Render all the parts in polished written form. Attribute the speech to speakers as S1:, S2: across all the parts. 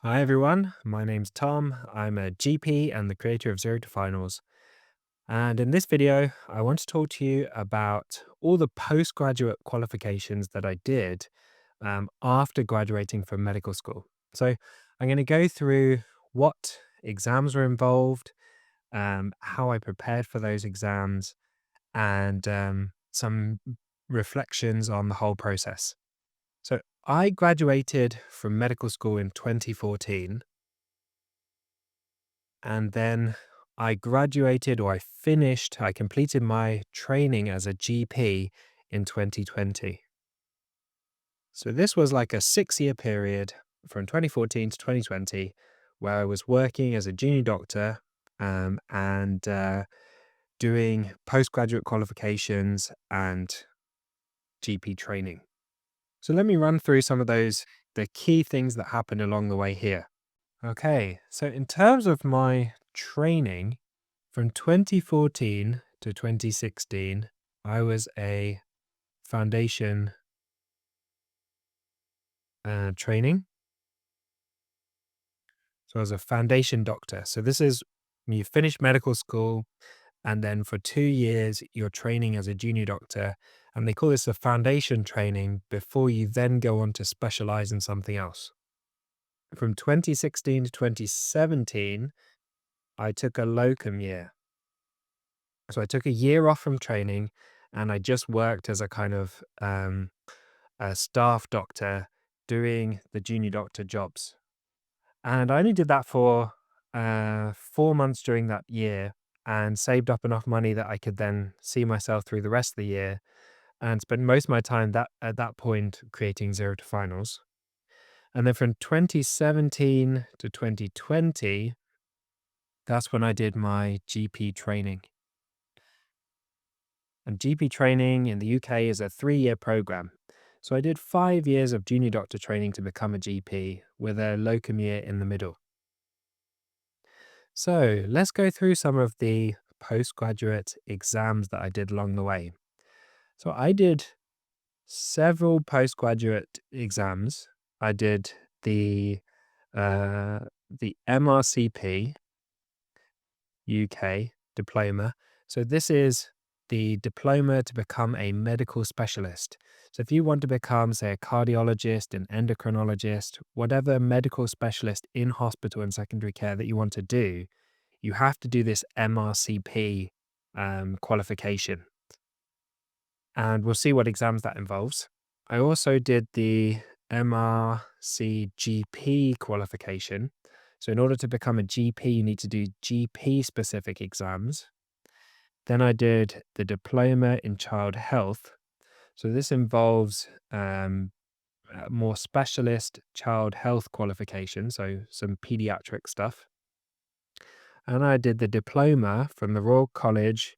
S1: Hi everyone, my name's Tom. I'm a GP and the creator of Zero to Finals. And in this video, I want to talk to you about all the postgraduate qualifications that I did after graduating from medical school. So I'm going to go through what exams were involved, how I prepared for those exams, and some reflections on the whole process. So I graduated from medical school in 2014. And then I completed my training as a GP in 2020. So this was like a 6-year period from 2014 to 2020 where I was working as a junior doctor and doing postgraduate qualifications and GP training. So let me run through some of the key things that happened along the way here. Okay, so in terms of my training, from 2014 to 2016, I was a foundation training. So I was a foundation doctor. So this is when you finish medical school, and then for 2 years, you're training as a junior doctor. And they call this a foundation training before you then go on to specialize in something else. From 2016 to 2017, I took a locum year. So I took a year off from training and I just worked as a kind of a staff doctor doing the junior doctor jobs. And I only did that for 4 months during that year and saved up enough money that I could then see myself through the rest of the year and spend most of my time at that point creating Zero to Finals. And then from 2017 to 2020, that's when I did my GP training. And GP training in the UK is a 3-year program. So I did 5 years of junior doctor training to become a GP with a locum year in the middle. So let's go through some of the postgraduate exams that I did along the way. So I did several postgraduate exams. I did uh, the MRCP UK diploma. So this is the diploma to become a medical specialist. So if you want to become, say, a cardiologist, an endocrinologist, whatever medical specialist in hospital and secondary care that you want to do, you have to do this MRCP qualification. And we'll see what exams that involves. I also did the MRCGP qualification. So in order to become a GP, you need to do GP specific exams. Then I did the diploma in child health. So this involves more specialist child health qualification, so some pediatric stuff. And I did the diploma from the Royal College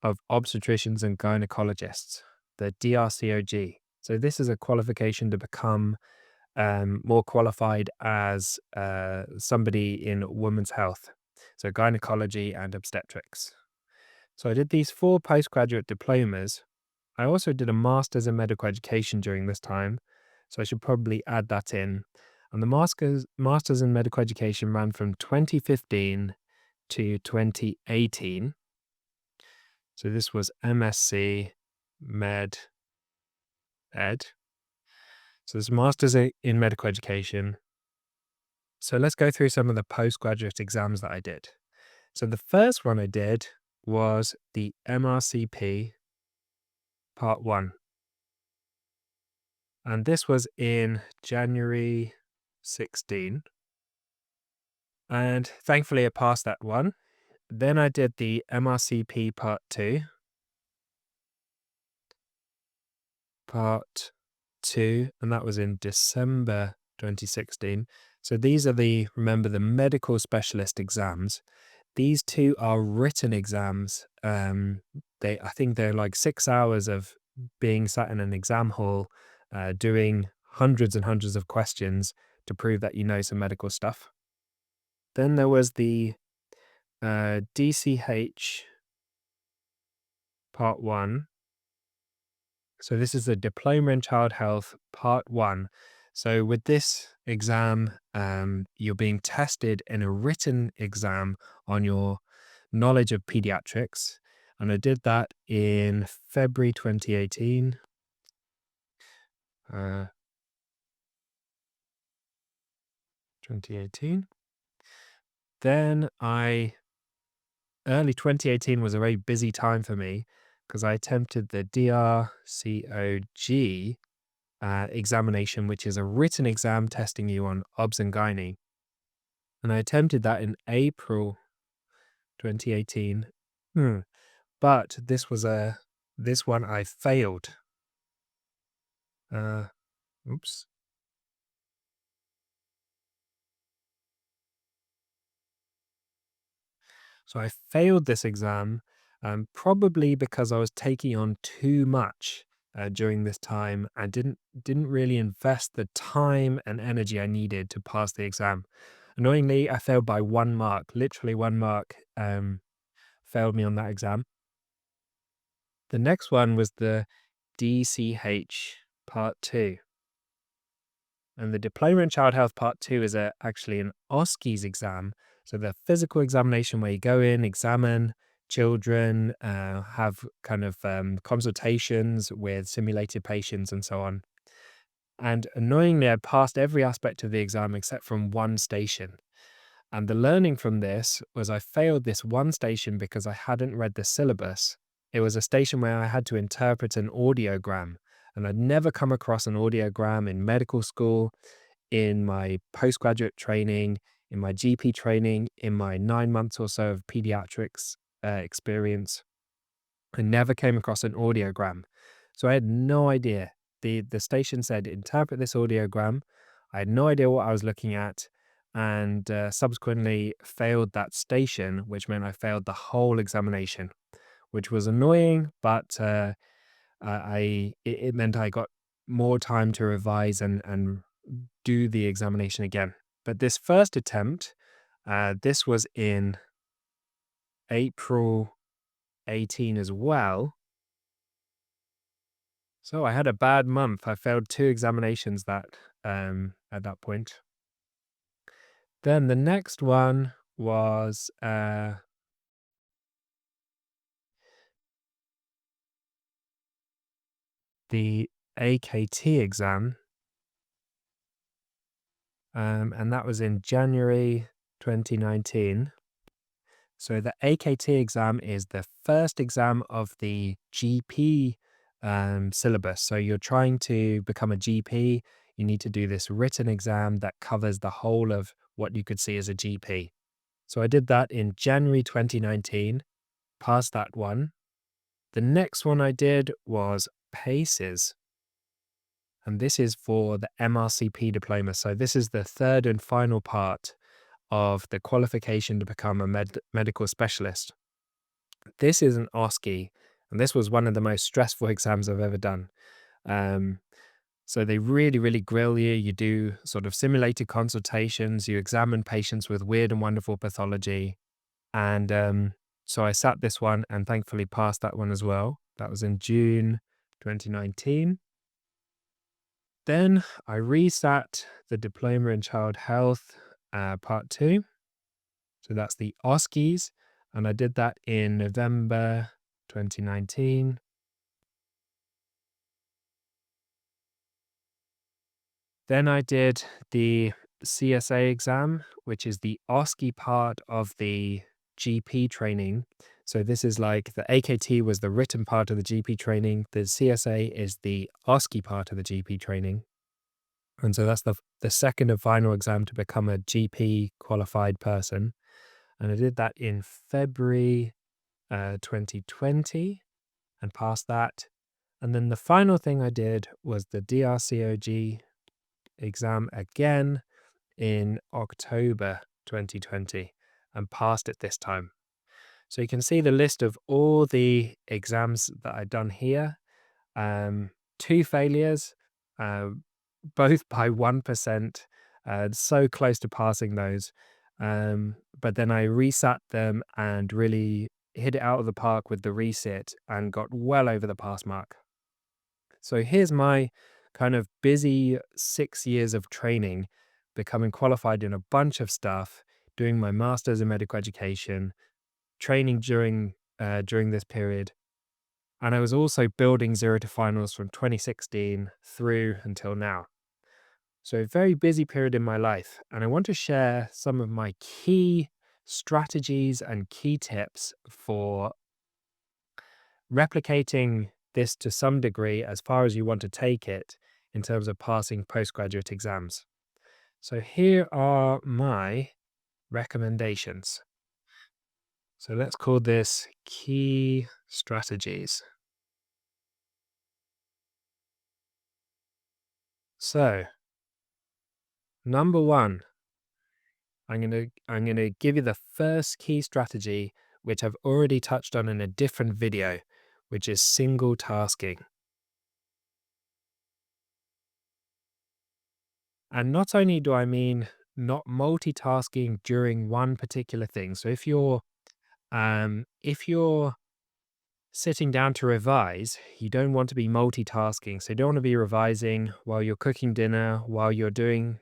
S1: of Obstetricians and Gynecologists, the DRCOG. So this is a qualification to become more qualified as somebody in women's health, so gynecology and obstetrics. So I did these 4 postgraduate diplomas. I also did a master's in medical education during this time, so I should probably add that in. And the master's in medical education ran from 2015 to 2018. So this was MSc Med Ed. So this master's in medical education. So let's go through some of the postgraduate exams that I did. So the first one I did was the MRCP Part 1. And this was in January 16. And thankfully I passed that one. Then I did the MRCP Part 2. And that was in December 2016. So these are remember, the medical specialist exams. These 2 are written exams. I think they're like 6 hours of being sat in an exam hall, doing hundreds and hundreds of questions to prove that you know some medical stuff. Then there was the DCH Part 1. So this is the Diploma in Child Health Part 1. So with this exam, you're being tested in a written exam on your knowledge of pediatrics. And I did that in February 2018. Uh, 2018. Then early 2018 was a very busy time for me because I attempted the DRCOG examination, which is a written exam testing you on obs and gynae. And I attempted that in April 2018. But this one I failed. Uh, oops. So I failed this exam, probably because I was taking on too much during this time and didn't really invest the time and energy I needed to pass the exam. Annoyingly, I failed by 1 mark, literally 1 mark, failed me on that exam. The next one was the DCH Part 2. And the Diploma in Child Health Part 2 is actually an OSCEs exam. So the physical examination where you go in, examine children, have kind of consultations with simulated patients and so on. And annoyingly, I passed every aspect of the exam except from one station. And the learning from this was I failed this one station because I hadn't read the syllabus. It was a station where I had to interpret an audiogram, and I'd never come across an audiogram in medical school, in my postgraduate training, in my GP training, in my 9 months or so of pediatrics experience. I never came across an audiogram. So I had no idea. The station said, interpret this audiogram. I had no idea what I was looking at, and subsequently failed that station, which meant I failed the whole examination, which was annoying, but it meant I got more time to revise and do the examination again. But this first attempt, this was in April 18 as well. So I had a bad month. I failed 2 examinations at that point. Then the next one was the AKT exam, and that was in January 2019. So the AKT exam is the first exam of the GP syllabus. So you're trying to become a GP, you need to do this written exam that covers the whole of what you could see as a GP. So I did that in January 2019, passed that one. The next one I did was PACES, and this is for the MRCP diploma. So this is the third and final part of the qualification to become a medical specialist. This is an OSCE, and this was one of the most stressful exams I've ever done. So they really, really grill you. You do sort of simulated consultations. You examine patients with weird and wonderful pathology. And so I sat this one and thankfully passed that one as well. That was in June 2019. Then I resat the Diploma in Child Health Part 2. So that's the OSCEs. And I did that in November 2019. Then I did the CSA exam, which is the OSCE part of the GP training. So this is like the AKT was the written part of the GP training. The CSA is the OSCE part of the GP training. And so that's the second and final exam to become a GP qualified person. And I did that in February 2020 and passed that. And then the final thing I did was the DRCOG exam again in October 2020 and passed it this time. So you can see the list of all the exams that I've done here. 2 failures, both by 1%, so close to passing those. But then I resat them and really hit it out of the park with the resit and got well over the pass mark. So here's my kind of busy 6 years of training, becoming qualified in a bunch of stuff, doing my master's in medical education, training during this period. And I was also building zero to finals from 2016 through until now. So, a very busy period in my life. And I want to share some of my key strategies and key tips for replicating this to some degree as far as you want to take it in terms of passing postgraduate exams. So, here are my recommendations. So, let's call this key strategies. So, number one, I'm gonna give you the first key strategy, which I've already touched on in a different video, which is single tasking. And not only do I mean not multitasking during one particular thing. So if you're sitting down to revise, you don't want to be multitasking. So you don't want to be revising while you're cooking dinner, while you're doing,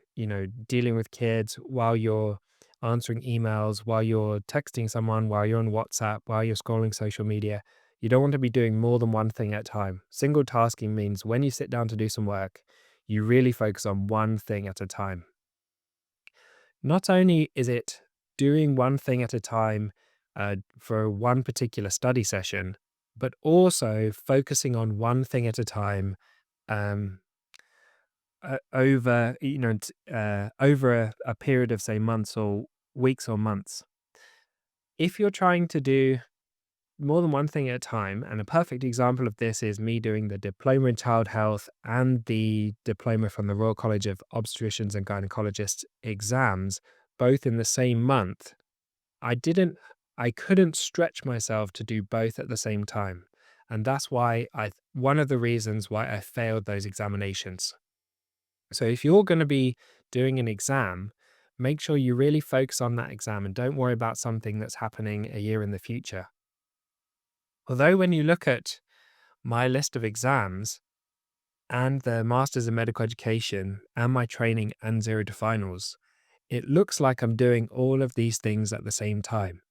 S1: dealing with kids, while you're answering emails, while you're texting someone, while you're on WhatsApp, while you're scrolling social media. You don't want to be doing more than one thing at a time. Single tasking means when you sit down to do some work, you really focus on one thing at a time. Not only is it doing one thing at a time for one particular study session, but also focusing on one thing at a time um, over a period of, say, months or weeks or months. If you're trying to do more than one thing at a time, and a perfect example of this is me doing the diploma in child health and the diploma from the Royal College of Obstetricians and Gynecologists exams, both in the same month. I didn't, I couldn't stretch myself to do both at the same time. And that's one of the reasons why I failed those examinations. So if you're going to be doing an exam, make sure you really focus on that exam and don't worry about something that's happening a year in the future. Although when you look at my list of exams and the Masters in Medical Education and my training and zero to finals, it looks like I'm doing all of these things at the same time.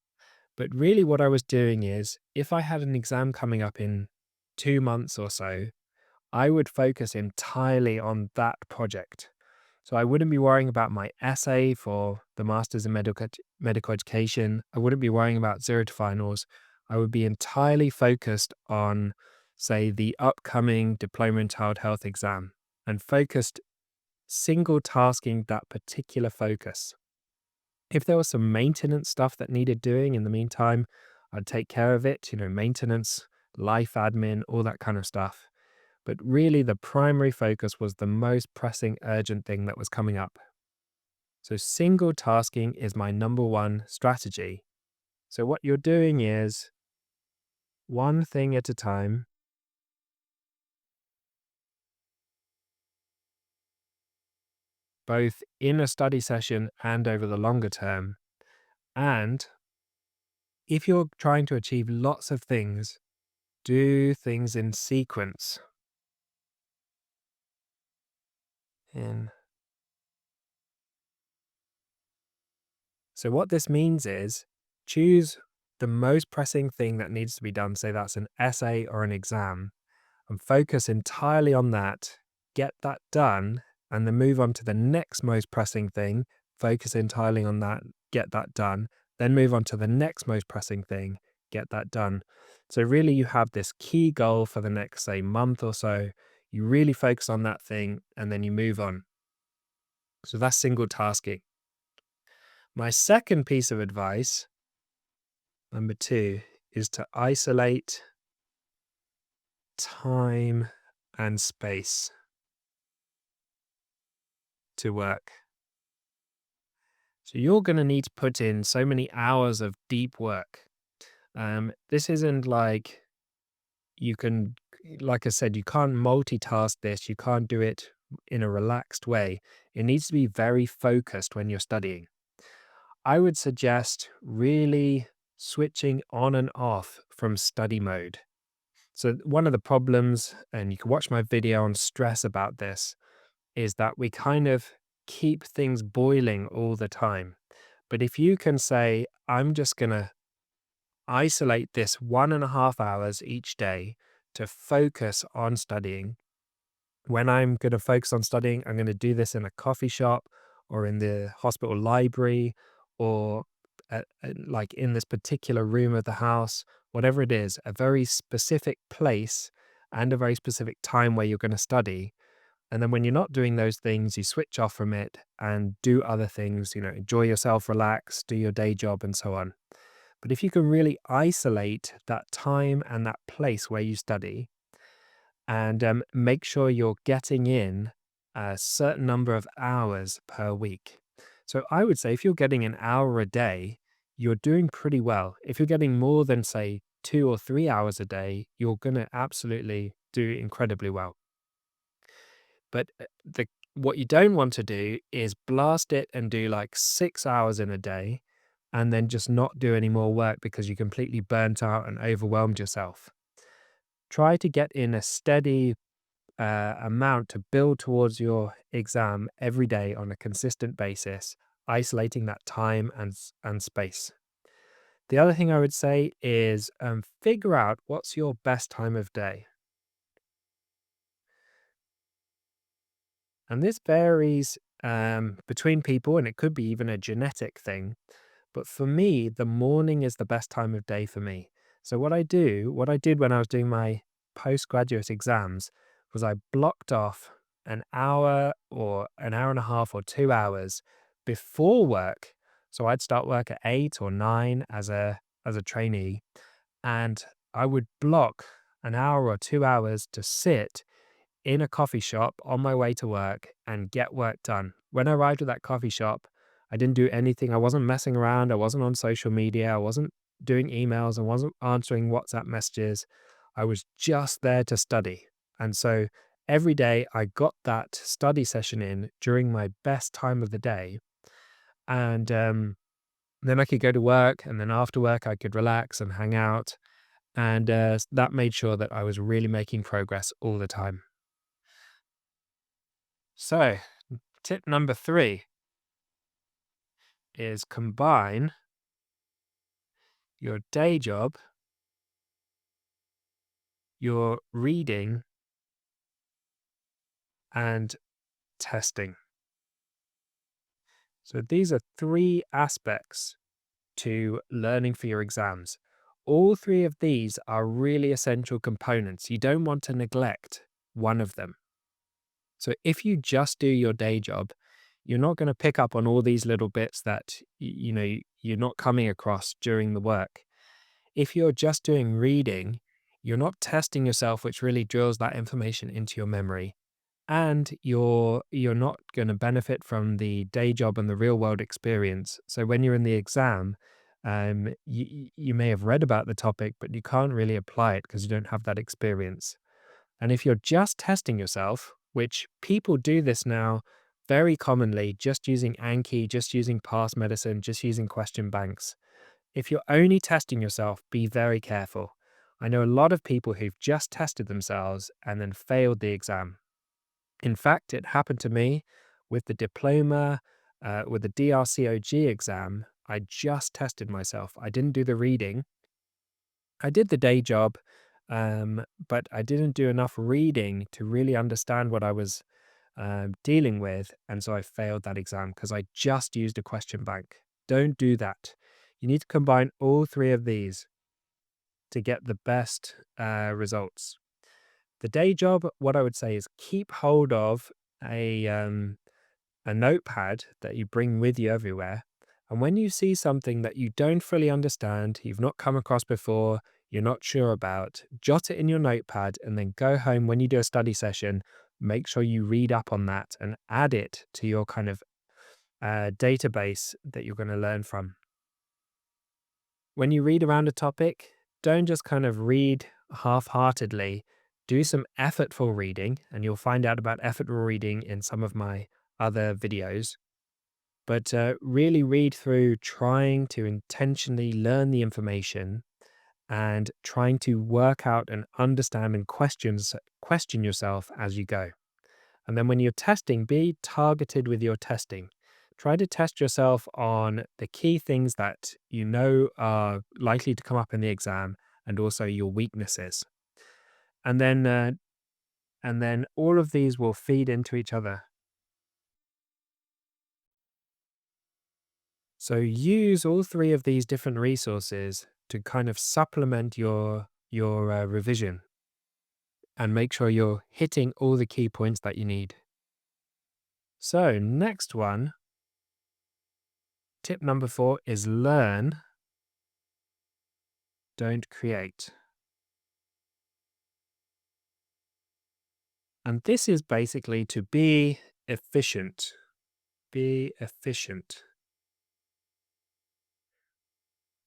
S1: But really, what I was doing is if I had an exam coming up in 2 months or so, I would focus entirely on that project. So I wouldn't be worrying about my essay for the Masters in Medical Education. I wouldn't be worrying about zero to finals. I would be entirely focused on, say, the upcoming Diploma in Child Health exam and focused single tasking that particular focus. If there was some maintenance stuff that needed doing in the meantime, I'd take care of it, maintenance, life admin, all that kind of stuff. But really, the primary focus was the most pressing, urgent thing that was coming up. So, single tasking is my number one strategy. So, what you're doing is one thing at a time, both in a study session and over the longer term. And if you're trying to achieve lots of things, do things in sequence. In So what this means is choose the most pressing thing that needs to be done. Say that's an essay or an exam, and focus entirely on that. Get that done, and then move on to the next most pressing thing. Focus entirely on that. Get that done. Then move on to the next most pressing thing. Get that done. So really, you have this key goal for the next, say, month or so. You really focus on that thing, and then you move on. So that's single tasking. My second piece of advice, number two, is to isolate time and space to work. So you're going to need to put in so many hours of deep work. This isn't like you can, like I said, you can't multitask this. You can't do it in a relaxed way. It needs to be very focused when you're studying. I would suggest really switching on and off from study mode. So, one of the problems, and you can watch my video on stress about this, is that we kind of keep things boiling all the time. But if you can say, I'm just going to isolate this 1.5 hours each day to focus on studying. When I'm going to focus on studying, I'm going to do this in a coffee shop or in the hospital library or like in this particular room of the house, whatever it is, a very specific place and a very specific time where you're going to study. And then when you're not doing those things, you switch off from it and do other things, enjoy yourself, relax, do your day job, and so on. But if you can really isolate that time and that place where you study and make sure you're getting in a certain number of hours per week. So I would say if you're getting an hour a day, you're doing pretty well. If you're getting more than, say, 2 or 3 hours a day, you're going to absolutely do incredibly well. But what you don't want to do is blast it and do like 6 hours in a day and then just not do any more work because you completely burnt out and overwhelmed yourself. Try to get in a steady amount to build towards your exam every day on a consistent basis, isolating that time and space. The other thing I would say is figure out what's your best time of day. And this varies between people, and it could be even a genetic thing. But for me, the morning is the best time of day for me. So what I did when I was doing my postgraduate exams was I blocked off an hour or an hour and a half or 2 hours before work. So I'd start work at 8 or 9 as a trainee, and I would block an hour or 2 hours to sit in a coffee shop on my way to work and get work done. When I arrived at that coffee shop, I didn't do anything. I wasn't messing around. I wasn't on social media. I wasn't doing emails. I wasn't answering WhatsApp messages. I was just there to study. And so every day I got that study session in during my best time of the day. And then I could go to work. And then after work, I could relax and hang out. And that made sure that I was really making progress all the time. So, tip number 3 is combine your day job, your reading, and testing. So, these are 3 aspects to learning for your exams. All 3 of these are really essential components. You don't want to neglect one of them. So, if you just do your day job, you're not going to pick up on all these little bits that you're not coming across during the work. If you're just doing reading, you're not testing yourself, which really drills that information into your memory. And you're not going to benefit from the day job and the real world experience. So when you're in the exam, you may have read about the topic, but you can't really apply it because you don't have that experience. And if you're just testing yourself, which people do this now very commonly, just using Anki, just using past medicine, just using question banks. If you're only testing yourself, be very careful. I know a lot of people who've just tested themselves and then failed the exam. In fact, it happened to me with the diploma, with the DRCOG exam. I just tested myself. I didn't do the reading. I did the day job, but I didn't do enough reading to really understand what I was dealing with. And so I failed that exam because I just used a question bank. Don't do that. You need to combine all 3 of these to get the best results. The day job, what I would say is keep hold of a notepad that you bring with you everywhere. And when you see something that you don't fully understand, you've not come across before, you're not sure about, jot it in your notepad and then go home when you do a study session. Make sure you read up on that and add it to your kind of database that you're going to learn from. When you read around a topic, don't just kind of read half heartedly. Do some effortful reading, and you'll find out about effortful reading in some of my other videos. But really read through trying to intentionally learn the information and trying to work out and understand and question yourself as you go. And then when you're testing, be targeted with your testing. Try to test yourself on the key things that you know are likely to come up in the exam and also your weaknesses. And then all of these will feed into each other. So use all three of these different resources to kind of supplement your revision and make sure you're hitting all the key points that you need. So next one, tip number 4 is learn, don't create. And this is basically to be efficient. Be efficient.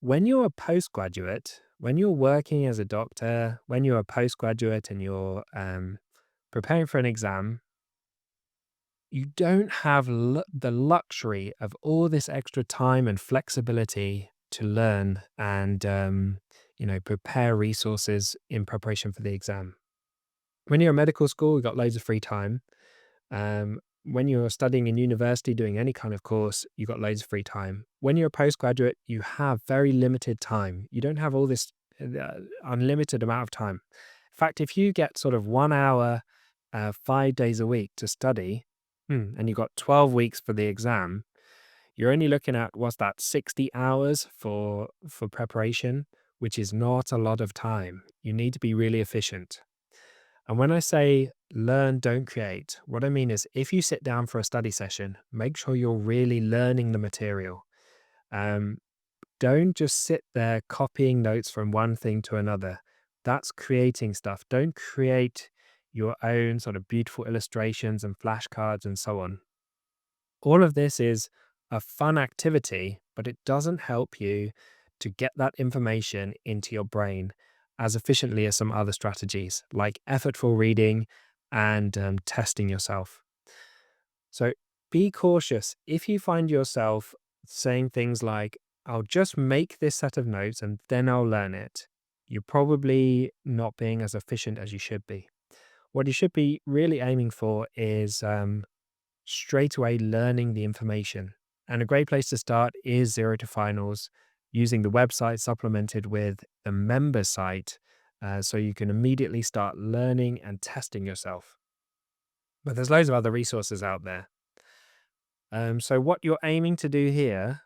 S1: When you're a postgraduate, when you're working as a doctor, when you're a postgraduate and you're preparing for an exam, you don't have the luxury of all this extra time and flexibility to learn and prepare resources in preparation for the exam. When you're in medical school, you've got loads of free time. When you're studying in university, doing any kind of course, you've got loads of free time. When you're a postgraduate, you have very limited time. You don't have all this unlimited amount of time. In fact, if you get sort of 1 hour, 5 days a week to study, and you've got 12 weeks for the exam, you're only looking at, what's that, 60 hours for preparation, which is not a lot of time. You need to be really efficient. And when I say learn, don't create, what I mean is if you sit down for a study session, make sure you're really learning the material. Don't just sit there copying notes from one thing to another. That's creating stuff. Don't create your own sort of beautiful illustrations and flashcards and so on. All of this is a fun activity, but it doesn't help you to get that information into your brain as efficiently as some other strategies like effortful reading and testing yourself. So be cautious. If you find yourself saying things like, I'll just make this set of notes and then I'll learn it, you're probably not being as efficient as you should be. What you should be really aiming for is straight away learning the information. And a great place to start is Zero to Finals, using the website supplemented with the member site so you can immediately start learning and testing yourself. But there's loads of other resources out there. So what you're aiming to do here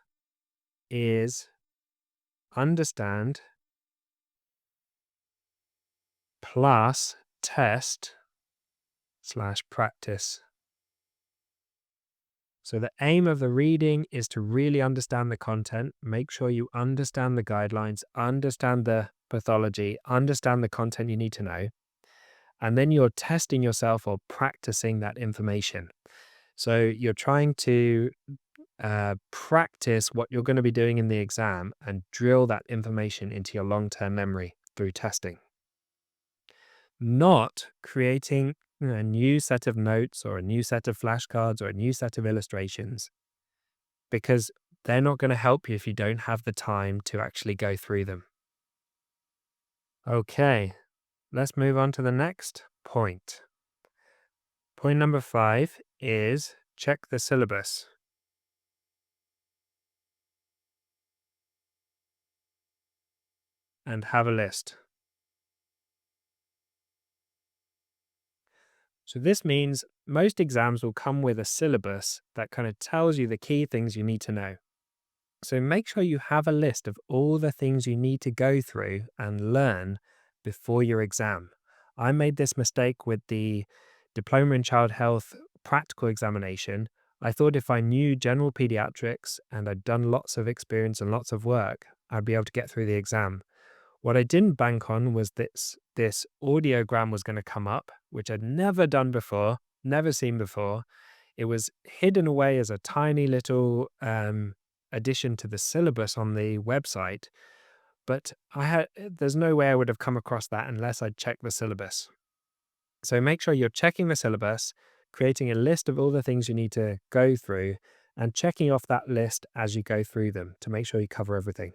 S1: is understand plus test / practice. So the aim of the reading is to really understand the content, make sure you understand the guidelines, understand the pathology, understand the content you need to know, and then you're testing yourself or practicing that information. So you're trying to practice what you're going to be doing in the exam and drill that information into your long-term memory through testing. Not creating a new set of notes or a new set of flashcards or a new set of illustrations, because they're not going to help you if you don't have the time to actually go through them. Okay, let's move on to the next point. Point number 5 is check the syllabus. And have a list. So this means most exams will come with a syllabus that kind of tells you the key things you need to know. So make sure you have a list of all the things you need to go through and learn before your exam. I made this mistake with the Diploma in Child Health practical examination. I thought if I knew general pediatrics and I'd done lots of experience and lots of work, I'd be able to get through the exam. What I didn't bank on was this audiogram was going to come up, which I'd never done before, never seen before. It was hidden away as a tiny little addition to the syllabus on the website, but there's no way I would have come across that unless I'd checked the syllabus. So make sure you're checking the syllabus, creating a list of all the things you need to go through, and checking off that list as you go through them to make sure you cover everything.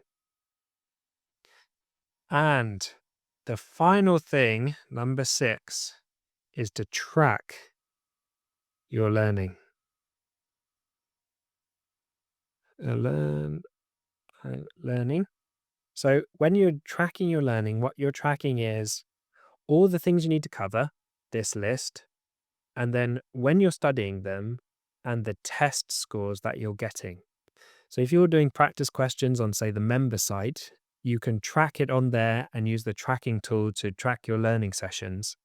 S1: And the final thing, number 6, is to track your learning. Learn learning. So when you're tracking your learning, what you're tracking is all the things you need to cover, this list, and then when you're studying them and the test scores that you're getting. So if you're doing practice questions on, say, the member site, you can track it on there and use the tracking tool to track your learning sessions.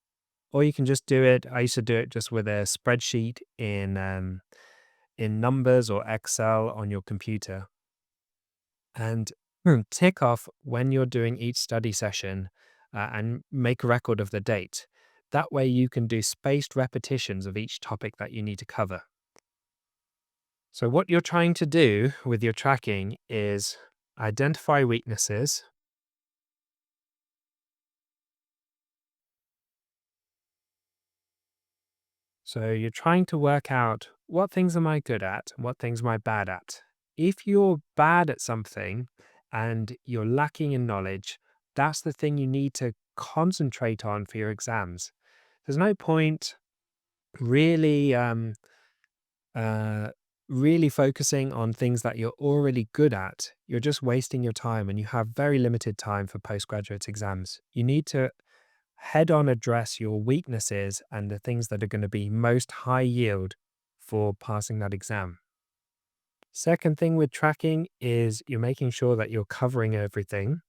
S1: Or you can just do it. I used to do it just with a spreadsheet in Numbers or Excel on your computer. And tick off when you're doing each study session and make a record of the date. That way you can do spaced repetitions of each topic that you need to cover. So, what you're trying to do with your tracking is identify weaknesses. So, you're trying to work out what things am I good at and what things am I bad at. If you're bad at something and you're lacking in knowledge, that's the thing you need to concentrate on for your exams. There's no point really uh, really focusing on things that you're already good at. You're just wasting your time and you have very limited time for postgraduate exams. You need to head on address your weaknesses and the things that are going to be most high yield for passing that exam. Second thing with tracking is you're making sure that you're covering everything.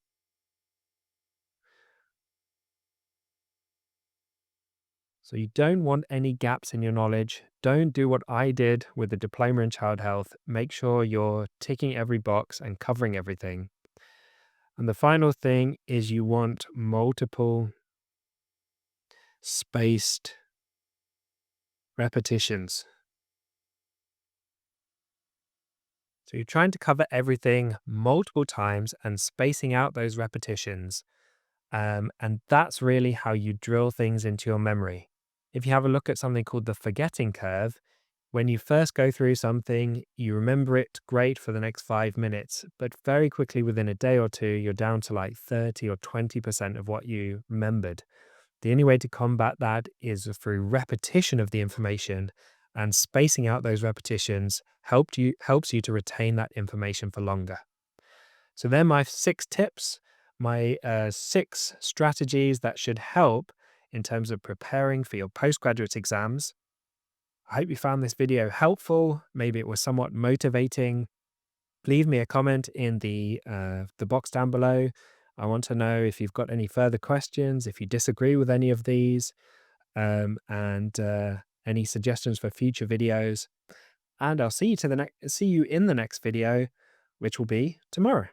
S1: So you don't want any gaps in your knowledge. Don't do what I did with the diploma in child health. Make sure you're ticking every box and covering everything. And the final thing is you want multiple spaced repetitions. So you're trying to cover everything multiple times and spacing out those repetitions. And that's really how you drill things into your memory. If you have a look at something called the forgetting curve, when you first go through something, you remember it great for the next 5 minutes, but very quickly within a day or two, you're down to like 30 or 20% of what you remembered. The only way to combat that is through repetition of the information, and spacing out those repetitions helps you to retain that information for longer. So they're my 6 tips, my 6 strategies that should help in terms of preparing for your postgraduate exams. I hope you found this video helpful. Maybe it was somewhat motivating. Leave me a comment in the box down below. I want to know if you've got any further questions, if you disagree with any of these, and any suggestions for future videos. And I'll see you in the next video, which will be tomorrow.